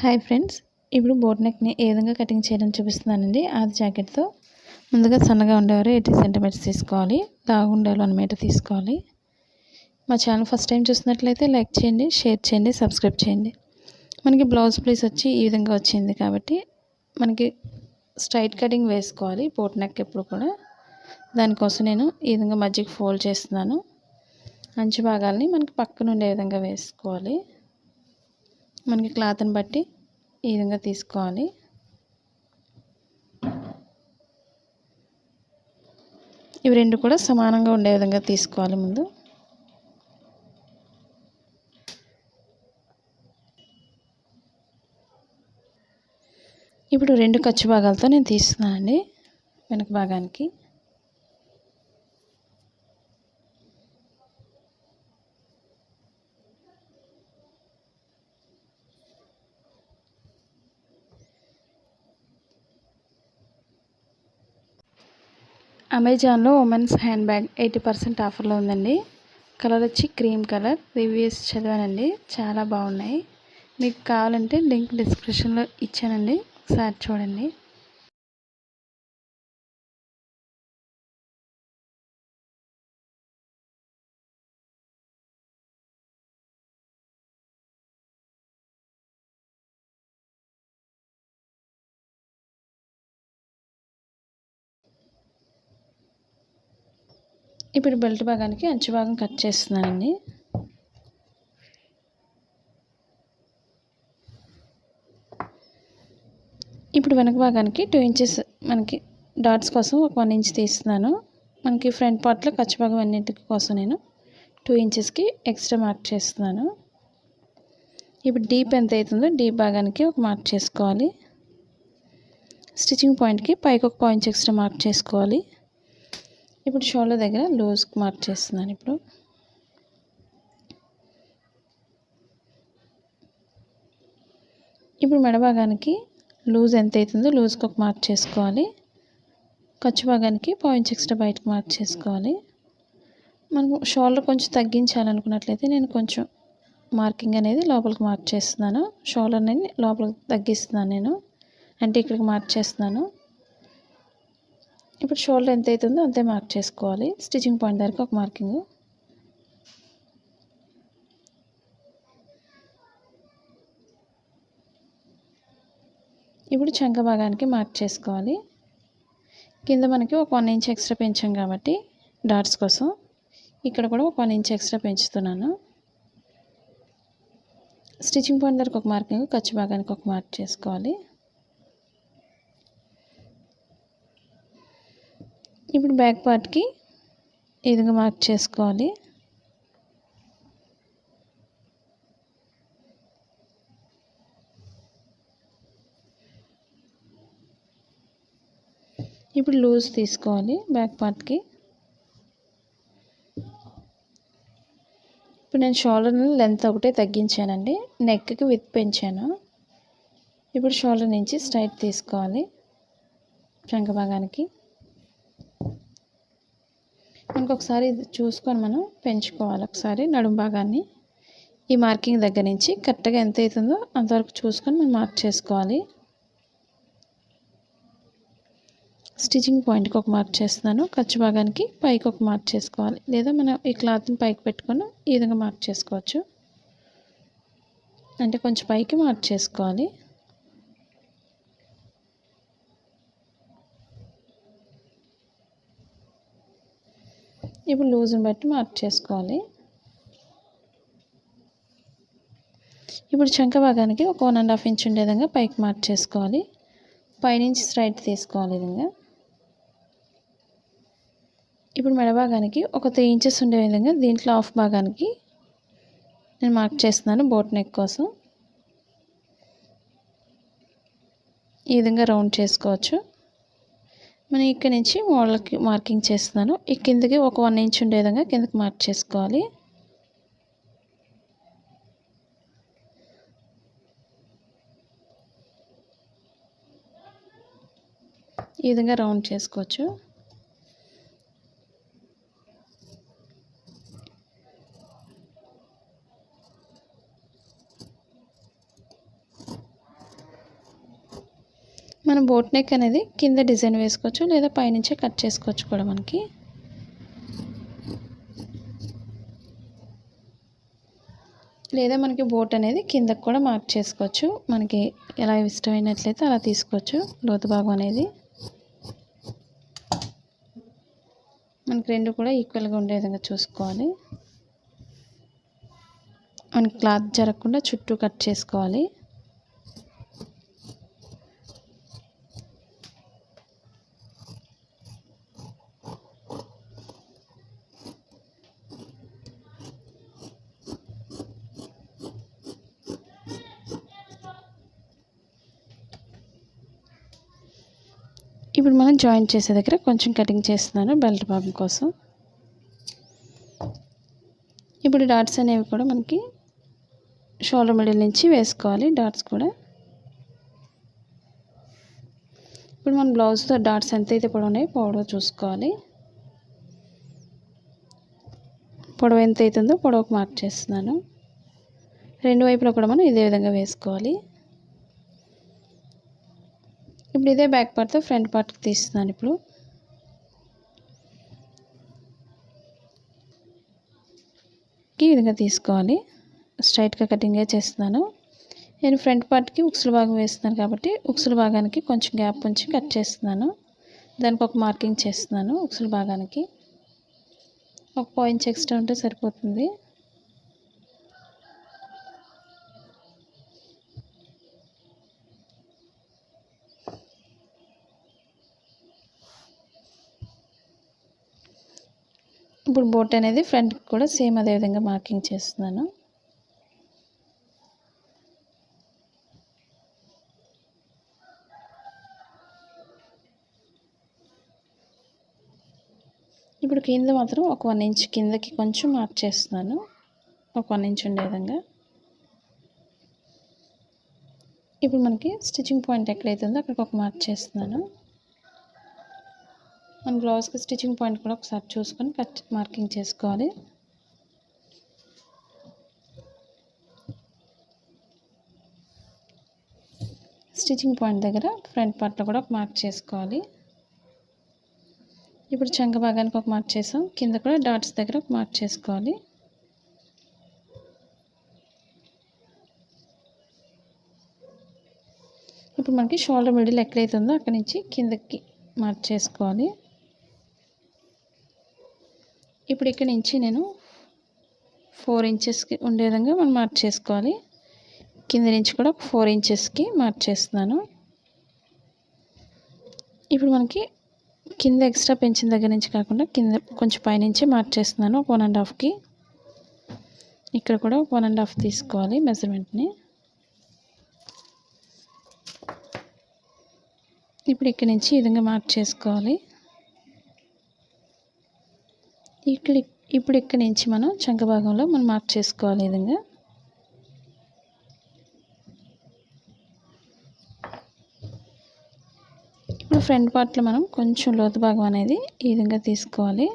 Hi friends, ఇప్పుడు boat నెక్ని ఏ విధంగా cutting చేయడం చూపిస్తున్నానండి. ఆది జాకెట్తో ముందుగా సన్నగా ఉండేవారు 80 సెంటీమీటర్స్ తీసుకోవాలి. లావుగా ఉండేవారు 1 మీటర్ తీసుకోవాలి. మా ఛానల్ ఫస్ట్ టైం చూసినట్లయితే లైక్ చేయండి, షేర్ చేయండి, సబ్స్క్రైబ్ చేయండి. మనకి బ్లౌజ్ పీస్ వచ్చి ఈ విధంగా వచ్చింది కాబట్టి మనకి స్ట్రైట్ కటింగ్ వేసుకోవాలి బోట్ నెక్ ఎప్పుడు కూడా. దానికోసం నేను ఈ విధంగా మధ్యకి ఫోల్డ్ చేస్తున్నాను. అంచు భాగాల్ని మనకి పక్కన ఉండే విధంగా వేసుకోవాలి. మనకి క్లాత్ని బట్టి ఈ విధంగా తీసుకోవాలి. ఇవి రెండు కూడా సమానంగా ఉండే విధంగా తీసుకోవాలి. ముందు ఇప్పుడు రెండు ఖర్చు భాగాలతో నేను తీస్తున్నానండి వెనక భాగానికి. అమెజాన్లో ఉమెన్స్ హ్యాండ్ బ్యాగ్ 80% ఆఫర్లో ఉందండి. కలర్ వచ్చి క్రీమ్ కలర్. రివ్యూస్ చదివానండి, చాలా బాగున్నాయి. మీకు కావాలంటే లింక్ డిస్క్రిప్షన్లో ఇచ్చానండి, ఒకసారి చూడండి. ఇప్పుడు బెల్ట్ భాగానికి అంచు భాగం కట్ చేస్తున్నానండి. ఇప్పుడు వెనక భాగానికి 2 ఇంచెస్ మనకి డాట్స్ కోసం ఒక 1 ఇంచ్ తీస్తున్నాను. మనకి ఫ్రంట్ పార్ట్లో ఖర్చు భాగం అన్నింటి కోసం నేను 2 ఇంచెస్కి ఎక్స్ట్రా మార్క్ చేస్తున్నాను. ఇప్పుడు డీప్ ఎంత అవుతుందో డీప్ భాగానికి ఒక మార్క్ చేసుకోవాలి. స్టిచ్చింగ్ పాయింట్కి పైకి ఒక పాయింట్ ఎక్స్ట్రా మార్క్ చేసుకోవాలి. ఇప్పుడు షోల్డర్ దగ్గర లూజ్కి మార్క్ చేస్తున్నాను. ఇప్పుడు మెడ భాగానికి లూజ్ ఎంత అవుతుందో లూజ్కి ఒక మార్క్ చేసుకోవాలి. ఖర్చు భాగానికి పాయింట్స్ ఎక్స్ట్రా బయటకు మార్క్ చేసుకోవాలి. మనం షోల్డర్ కొంచెం తగ్గించాలనుకున్నట్లయితే నేను కొంచెం మార్కింగ్ అనేది లోపలికి మార్క్ చేస్తున్నాను. షోల్డర్ని లోపలికి తగ్గిస్తున్నాను నేను, అంటే ఇక్కడికి మార్క్ చేస్తున్నాను. ఇప్పుడు షోల్డర్ ఎంత అవుతుందో అంతే మార్క్ చేసుకోవాలి. స్టిచ్చింగ్ పాయింట్ దగ్గర ఒక మార్కింగ్. ఇప్పుడు చంక భాగానికి మార్క్ చేసుకోవాలి. కింద మనకి ఒక 1 ఇంచ్ ఎక్స్ట్రా పెంచాం కాబట్టి డాట్స్ కోసం ఇక్కడ కూడా ఒక 1 ఇంచ్ ఎక్స్ట్రా పెంచుతున్నాను. స్టిచ్చింగ్ పాయింట్ దగ్గర ఒక మార్కింగ్, ఖర్చు భాగానికి ఒక మార్క్ చేసుకోవాలి. ఇప్పుడు బ్యాక్ పార్ట్కి ఈ విధంగా మార్క్ చేసుకోవాలి. ఇప్పుడు లూజ్ తీసుకోవాలి బ్యాక్ పార్ట్కి. ఇప్పుడు నేను షోల్డర్ని లెంత్ ఒకటే తగ్గించానండి, నెక్కి విత్ పెంచాను. ఇప్పుడు షోల్డర్ నుంచి స్ట్రైట్ తీసుకోవాలి. చంక భాగానికి మనకు ఒకసారి చూసుకొని మనం పెంచుకోవాలి. ఒకసారి నడుము భాగాన్ని ఈ మార్కింగ్ దగ్గర నుంచి కరెక్ట్గా ఎంత అవుతుందో అంతవరకు చూసుకొని మనం మార్క్ చేసుకోవాలి. స్టిచ్చింగ్ పాయింట్కి ఒక మార్క్ చేస్తున్నాను. ఖర్చు భాగానికి పైకి ఒక మార్క్ చేసుకోవాలి, లేదా మనం ఈ క్లాత్ని పైకి పెట్టుకొని ఈ విధంగా మార్క్ చేసుకోవచ్చు. అంటే కొంచెం పైకి మార్క్ చేసుకోవాలి. ఇప్పుడు లూజ్ని బట్టి మార్క్ చేసుకోవాలి. ఇప్పుడు చంక భాగానికి ఒక 1.5 ఇంచ్ ఉండే విధంగా పైకి మార్క్ చేసుకోవాలి. పైనుంచి స్ట్రైట్ తీసుకోవాలి ఈ విధంగా. ఇప్పుడు మెడ భాగానికి ఒక 3 ఇంచెస్ ఉండే విధంగా దీంట్లో హాఫ్ భాగానికి నేను మార్క్ చేస్తున్నాను బోట్ నెక్ కోసం. ఈ విధంగా రౌండ్ చేసుకోవచ్చు. మనం ఇక్కడ నుంచి మోడల్కి మార్కింగ్ చేస్తున్నాను. ఈ కిందకి ఒక 1 ఇంచ్ ఉండే విధంగా కిందకి మార్క్ చేసుకోవాలి. ఈ విధంగా రౌండ్ చేసుకోవచ్చు. మనం బోట్ నెక్ అనేది కింద డిజైన్ వేసుకోవచ్చు, లేదా పైనుంచే కట్ చేసుకోవచ్చు కూడా మనకి. లేదా మనకి బోట్ అనేది కిందకు కూడా మార్క్ చేసుకోవచ్చు. మనకి ఎలా ఇష్టమైనట్లయితే అలా తీసుకోవచ్చు. లోతు భాగం అనేది మనకి రెండు కూడా ఈక్వల్గా ఉండే విధంగా చూసుకోవాలి. మనకి క్లాత్ జరగకుండా చుట్టూ కట్ చేసుకోవాలి. ఇప్పుడు మనం జాయింట్ చేసే దగ్గర కొంచెం కటింగ్ చేస్తున్నాను బెల్ట్ భాగం కోసం. ఇప్పుడు డాట్స్ అనేవి కూడా మనకి షోల్డర్ మిడిల్ నుంచి వేసుకోవాలి. డాట్స్ కూడా ఇప్పుడు మన బ్లౌజ్తో డాట్స్ ఎంతైతే పొడవు ఉన్నాయో పొడవు చూసుకోవాలి. పొడవు ఎంత అవుతుందో పొడవుకు మార్క్ చేస్తున్నాను. రెండు వైపులా కూడా మనం ఇదే విధంగా వేసుకోవాలి. ఇప్పుడు ఇదే బ్యాక్ పార్ట్తో ఫ్రంట్ పార్ట్కి తీస్తున్నాను. ఇప్పుడు ఈ విధంగా తీసుకోవాలి. స్ట్రైట్గా కటింగే చేస్తున్నాను. నేను ఫ్రంట్ పార్ట్కి ఉక్సుల భాగం వేస్తున్నాను కాబట్టి ఉక్సుల భాగానికి కొంచెం గ్యాప్ ఉంచి కట్ చేస్తున్నాను. దానికి ఒక మార్కింగ్ చేస్తున్నాను. ఉక్సుల భాగానికి 1 పాయింట్ ఎక్స్ట్రా ఉంటే సరిపోతుంది. ఇప్పుడు బోట్ అనేది ఫ్రంట్కి కూడా సేమ్ అదే విధంగా మార్కింగ్ చేస్తున్నాను. ఇప్పుడు కింద మాత్రం ఒక 1 ఇంచ్ కిందకి కొంచెం మార్క్ చేస్తున్నాను. ఒక 1 ఇంచ్ ఉండే విధంగా. ఇప్పుడు మనకి స్టిచ్చింగ్ పాయింట్ ఎక్కడైతే ఉందో అక్కడికి ఒక మార్క్ చేస్తున్నాను. మన బ్లౌజ్కి స్టిచ్చింగ్ పాయింట్ కూడా ఒకసారి చూసుకొని కట్ మార్కింగ్ చేసుకోవాలి. స్టిచ్చింగ్ పాయింట్ దగ్గర ఫ్రంట్ పార్ట్లో కూడా ఒక మార్క్ చేసుకోవాలి. ఇప్పుడు చంక భాగానికి ఒక మార్క్ చేసాం. కింద కూడా డాట్స్ దగ్గర ఒక మార్క్ చేసుకోవాలి. ఇప్పుడు మనకి షోల్డర్ మిడిల్ ఎక్కడైతే ఉందో అక్కడి నుంచి కిందకి మార్క్ చేసుకోవాలి. ఇప్పుడు ఇక్కడి నుంచి నేను 4 ఇంచెస్కి ఉండే విధంగా మనం మార్క్ చేసుకోవాలి. కింద నుంచి కూడా 4 ఇంచెస్కి మార్క్ చేస్తున్నాను. ఇప్పుడు మనకి కింద ఎక్స్ట్రా పెంచిన దగ్గర నుంచి కాకుండా కింద కొంచెం పైనుంచి మార్క్ చేస్తున్నాను. 1.5కి ఇక్కడ కూడా 1.5 తీసుకోవాలి మెజర్మెంట్ని. ఇప్పుడు ఇక్కడి నుంచి ఈ విధంగా మార్క్ చేసుకోవాలి. ఇప్పుడు ఇక్కడి నుంచి మనం చంక భాగంలో మనం మార్క్ చేసుకోవాలి ఈ విధంగా. ఇప్పుడు ఫ్రంట్ పార్ట్లో మనం కొంచెం లోతు భాగం అనేది ఈ విధంగా తీసుకోవాలి.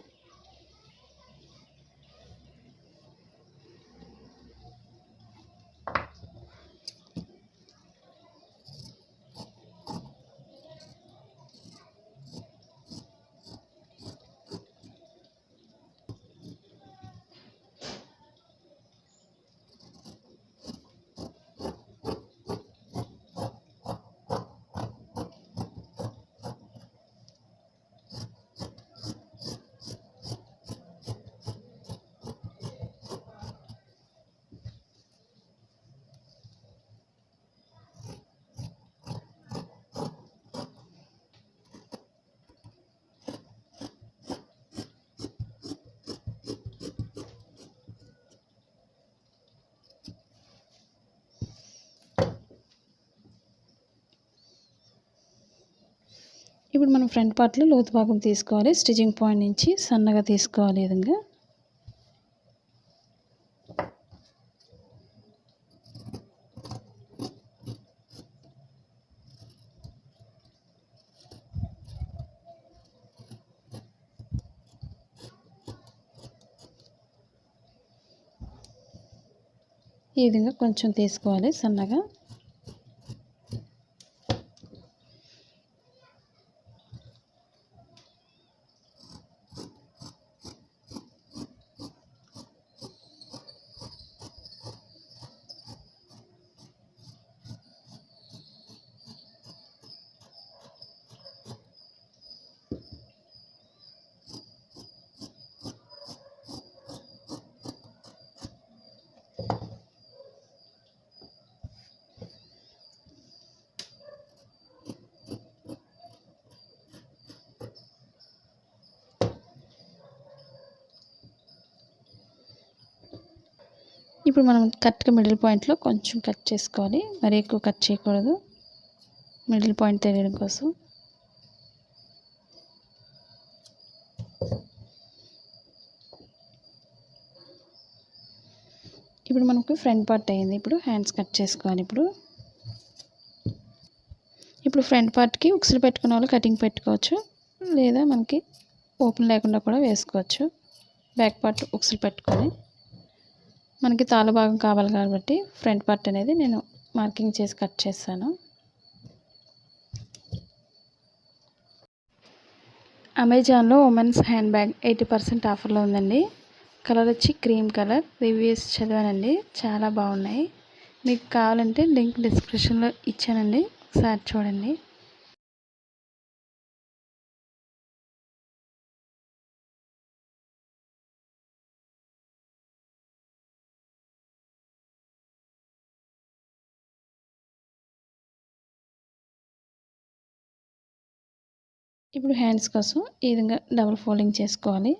ఇప్పుడు మనం ఫ్రంట్ పార్ట్లో లోతు భాగం తీసుకోవాలి. స్టిచ్చింగ్ పాయింట్ నుంచి సన్నగా తీసుకోవాలి ఈ విధంగా. ఈ విధంగా కొంచెం తీసుకోవాలి సన్నగా. ఇప్పుడు మనం కరెక్ట్గా మిడిల్ పాయింట్లో కొంచెం కట్ చేసుకోవాలి, మరి ఎక్కువ కట్ చేయకూడదు, మిడిల్ పాయింట్ తెలియడం కోసం. ఇప్పుడు మనకు ఫ్రంట్ పార్ట్ అయింది. ఇప్పుడు హ్యాండ్స్ కట్ చేసుకోవాలి. ఇప్పుడు ఫ్రంట్ పార్ట్కి ఉక్సులు పెట్టుకున్న వాళ్ళు కటింగ్ పెట్టుకోవచ్చు, లేదా మనకి ఓపెన్ లేకుండా కూడా వేసుకోవచ్చు. బ్యాక్ పార్ట్ ఉక్సులు పెట్టుకొని మనకి తాళ్ళ భాగం కావాలి కాబట్టి ఫ్రంట్ పార్ట్ అనేది నేను మార్కింగ్ చేసి కట్ చేశాను. అమెజాన్లో ఉమెన్స్ హ్యాండ్ బ్యాగ్ 80% ఆఫర్లో ఉందండి. కలర్ వచ్చి క్రీమ్ కలర్. రివ్యూస్ చదివానండి, చాలా బాగున్నాయి. మీకు కావాలంటే లింక్ డిస్క్రిప్షన్లో ఇచ్చానండి, ఒకసారి చూడండి. ఇప్పుడు హ్యాండ్స్ కోసం ఈ విధంగా డబుల్ ఫోల్డింగ్ చేసుకోవాలి.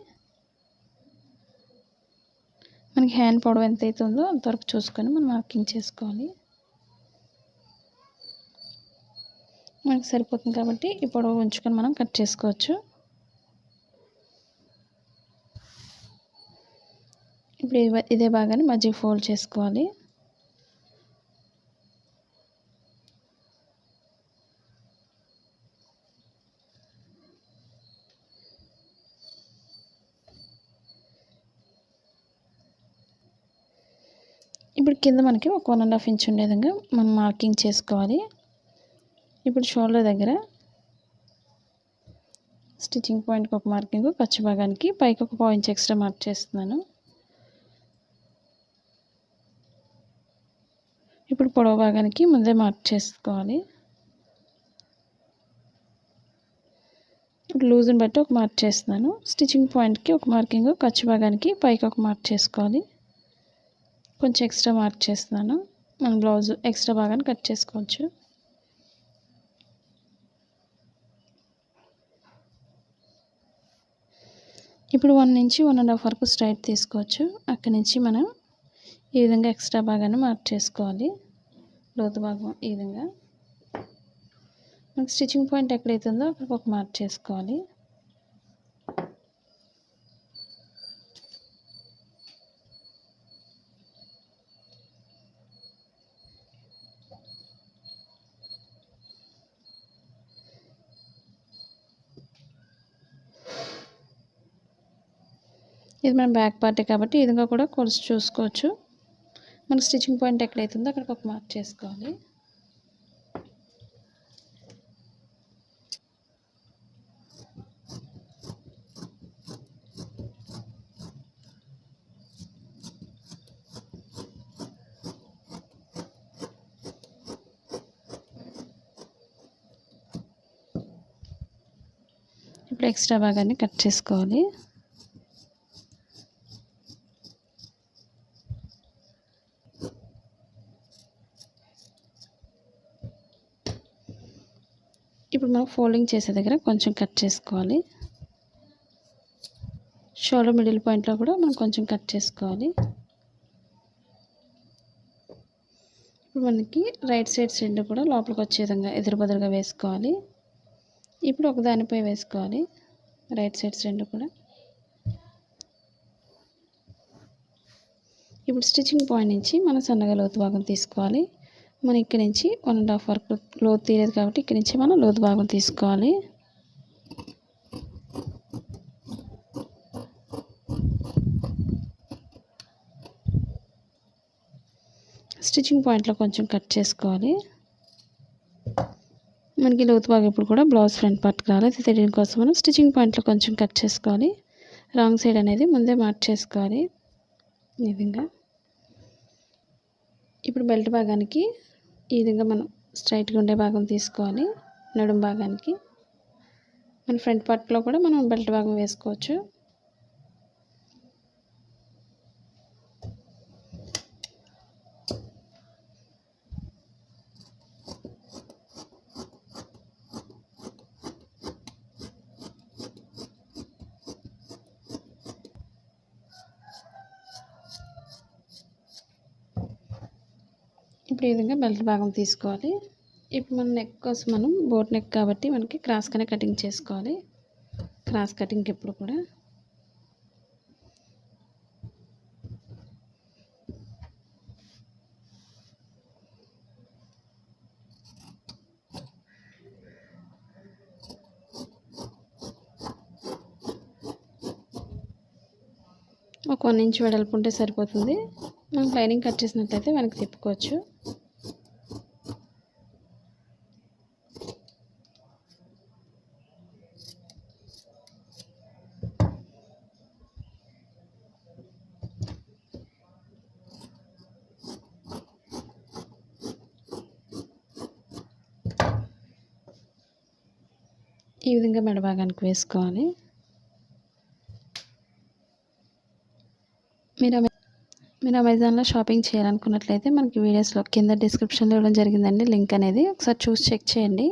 మనకి హ్యాండ్ పొడవు ఎంత అయితే ఉందో అంతవరకు చూసుకొని మనం మార్కింగ్ చేసుకోవాలి. మనకి సరిపోతుంది కాబట్టి ఈ పొడవు ఉంచుకొని మనం కట్ చేసుకోవచ్చు. ఇప్పుడు ఇదే భాగాన్ని మధ్య ఫోల్డ్ చేసుకోవాలి. ఇప్పుడు కింద మనకి ఒక 1.5 ఇంచ్ ఉండే విధంగా మనం మార్కింగ్ చేసుకోవాలి. ఇప్పుడు షోల్డర్ దగ్గర స్టిచ్చింగ్ పాయింట్కి ఒక మార్కింగ్, ఖర్చు భాగానికి పైకి ఒక 1/4 ఇంచ్ ఎక్స్ట్రా మార్క్ చేస్తున్నాను. ఇప్పుడు పొడవు భాగానికి ముందే మార్క్ చేసుకోవాలి. ఇప్పుడు లూజ్ని బట్టి ఒక మార్క్ చేస్తున్నాను. స్టిచ్చింగ్ పాయింట్కి ఒక మార్కింగ్, ఖర్చు భాగానికి పైకి ఒక మార్క్ చేసుకోవాలి. కొంచెం ఎక్స్ట్రా మార్క్ చేస్తున్నాను. మన బ్లౌజ్ ఎక్స్ట్రా భాగాన్ని కట్ చేసుకోవచ్చు. ఇప్పుడు 1 నుంచి 1.5 వరకు స్ట్రైట్ తీసుకోవచ్చు. అక్కడి నుంచి మనం ఈ విధంగా ఎక్స్ట్రా భాగాన్ని మార్క్ చేసుకోవాలి. లోతు భాగం ఈ విధంగా మనకు స్టిచ్చింగ్ పాయింట్ ఎక్కడైతే ఉందో అక్కడికి ఒక మార్క్ చేసుకోవాలి. ఇది మన బ్యాక్ పార్టే కాబట్టి ఈ విధంగా కూడా కొలిసి చూసుకోవచ్చు. మనకు స్టిచ్చింగ్ పాయింట్ ఎక్కడైతే ఉందో అక్కడికి ఒక మార్క్ చేసుకోవాలి. ఇప్పుడు ఎక్స్ట్రా భాగాన్ని కట్ చేసుకోవాలి. ఇప్పుడు మనం ఫోల్డింగ్ చేసే దగ్గర కొంచెం కట్ చేసుకోవాలి. షోల్డర్ మిడిల్ పాయింట్లో కూడా మనం కొంచెం కట్ చేసుకోవాలి. ఇప్పుడు మనకి రైట్ సైడ్స్ రెండు కూడా లోపలికి వచ్చే విధంగా ఎదురు బదురుగా వేసుకోవాలి. ఇప్పుడు ఒక దానిపై వేసుకోవాలి రైట్ సైడ్స్ రెండు కూడా. ఇప్పుడు స్టిచ్చింగ్ పాయింట్ నుంచి మనం సన్నగా లోతు భాగం తీసుకోవాలి. మనం ఇక్కడి నుంచి 1.5 వరకు లోతు తీయలేదు కాబట్టి ఇక్కడి నుంచి మనం లోతు భాగం తీసుకోవాలి. స్టిచ్చింగ్ పాయింట్లో కొంచెం కట్ చేసుకోవాలి. మనకి లోతు భాగం ఇప్పుడు కూడా బ్లౌజ్ ఫ్రంట్ పార్ట్కి రాలేదు, తెలియడం కోసం మనం స్టిచ్చింగ్ పాయింట్లో కొంచెం కట్ చేసుకోవాలి. రాంగ్ సైడ్ అనేది ముందే మార్క్ చేసుకోవాలి ఈ విధంగా. ఇప్పుడు బెల్ట్ భాగానికి ఈ విధంగా మనం స్ట్రైట్గా ఉండే భాగం తీసుకోవాలి. నడుం భాగానికి మన ఫ్రంట్ పార్ట్లో కూడా మనం బెల్ట్ భాగం వేసుకోవచ్చు. ఇప్పుడు ఈ విధంగా బెల్ట్ భాగం తీసుకోవాలి. ఇప్పుడు మన నెక్ కోసం మనం బోట్ నెక్ కాబట్టి మనకి క్రాస్గానే కటింగ్ చేసుకోవాలి. క్రాస్ కటింగ్కి ఎప్పుడు కూడా ఒక 1 ఇంచ్ వెడల్పు ఉంటే సరిపోతుంది. మనం లైనింగ్ కట్ చేసినట్లయితే వెనక్కి తిప్పుకోవచ్చు. ఈ విధంగా మెడ భాగానికి వేసుకోవాలి. మీరు అమెజాన్లో షాపింగ్ చేయాలనుకున్నట్లయితే మనకి వీడియోస్లో కింద డిస్క్రిప్షన్లో ఇవ్వడం జరిగిందండి లింక్ అనేది. ఒకసారి చూసి చెక్ చేయండి.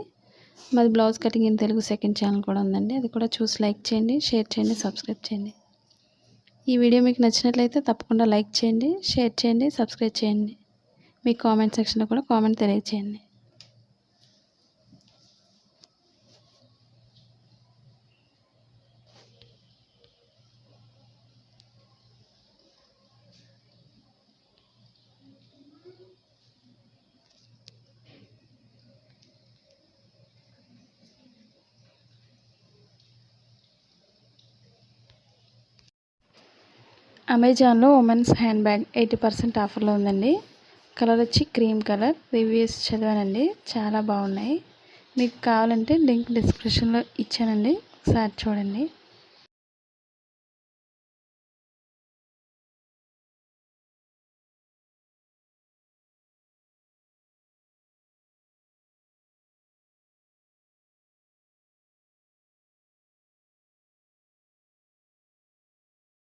మాది blouse cutting in Telugu second channel కూడా ఉందండి. అది కూడా చూసి లైక్ చేయండి, షేర్ చేయండి, సబ్స్క్రైబ్ చేయండి. ఈ వీడియో మీకు నచ్చినట్లయితే తప్పకుండా లైక్ చేయండి, షేర్ చేయండి, సబ్స్క్రైబ్ చేయండి. మీ కామెంట్ సెక్షన్లో కూడా కామెంట్ తెలియచేయండి. అమెజాన్లో ఉమెన్స్ హ్యాండ్ బ్యాగ్ 80% ఆఫర్లో ఉందండి. కలర్ వచ్చి క్రీమ్ కలర్. రివ్యూస్ చదివానండి, చాలా బాగున్నాయి. మీకు కావాలంటే లింక్ డిస్క్రిప్షన్లో ఇచ్చానండి, ఒకసారి చూడండి.